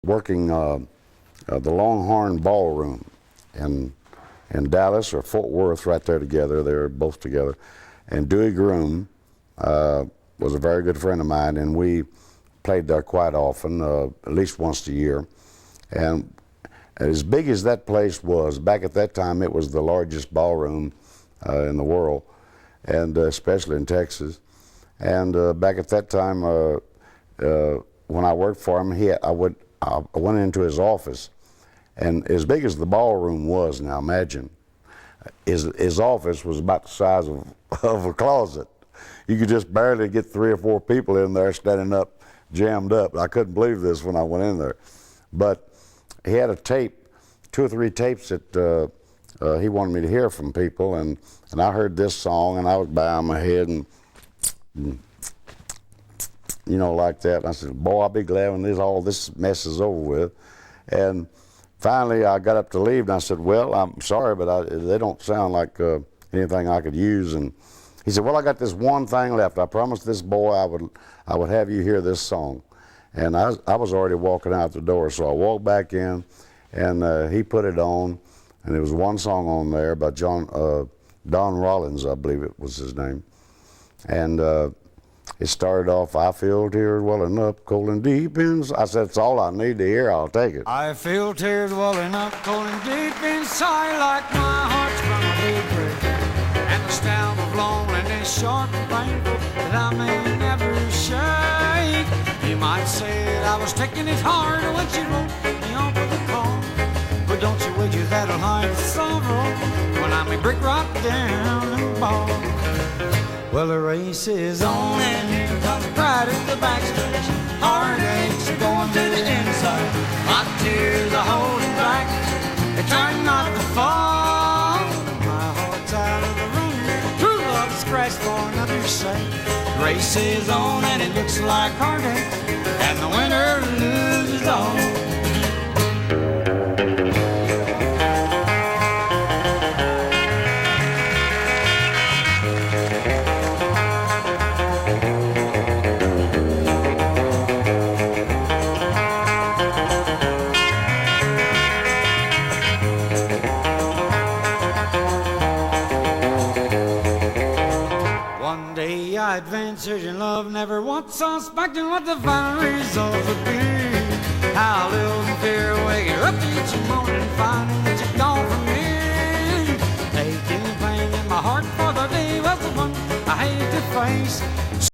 working the Longhorn Ballroom in Dallas or Fort Worth, right there together. They were both together. And Dewey Groom was a very good friend of mine, and we played there quite often, at least once a year. And as big as that place was, back at that time, it was the largest ballroom in the world, and especially in Texas. And back at that time, when I worked for him, I went into his office, and as big as the ballroom was, now imagine, his office was about the size of a closet. You could just barely get 3 or 4 people in there standing up, jammed up. I couldn't believe this when I went in there. But he had a tape, 2 or 3 tapes that he wanted me to hear from people, and I heard this song, and I was bowing my head and you know, like that. And I said, boy, I'll be glad when all this mess is over with. And finally, I got up to leave, and I said, well, I'm sorry, but they don't sound like anything I could use. And he said, well, I got this one thing left. I promised this boy I would have you hear this song. And I was already walking out the door, so I walked back in, and he put it on, and there was one song on there by Don Rollins, I believe it was his name. And it started off, I feel tears welling up, cold and deep inside. I said, it's all I need to hear, I'll take it. I feel tears welling up, cold and deep inside, like my heart's gonna be break. And the stab of loneliness, sharp and painful, that I may never shake. You might say that I was taking it hard when she wrote me off with a call. But don't you wager that'll hide the sorrow when I'm a brick rock down the ball. Well, the race is on, and here comes pride at the backstretch. Heartaches are going to the inside. My tears are holding back. They're trying not to fall. My heart's out of the room. True love is scratched for another's sake. The race is on, and it looks like heartache, and the winner loses all. I advance searching love, never once suspecting what the final result would be. How I live in fear, waking up each morning, finding that you're gone from me. Aching pain in my heart for the day was the one I hate to face.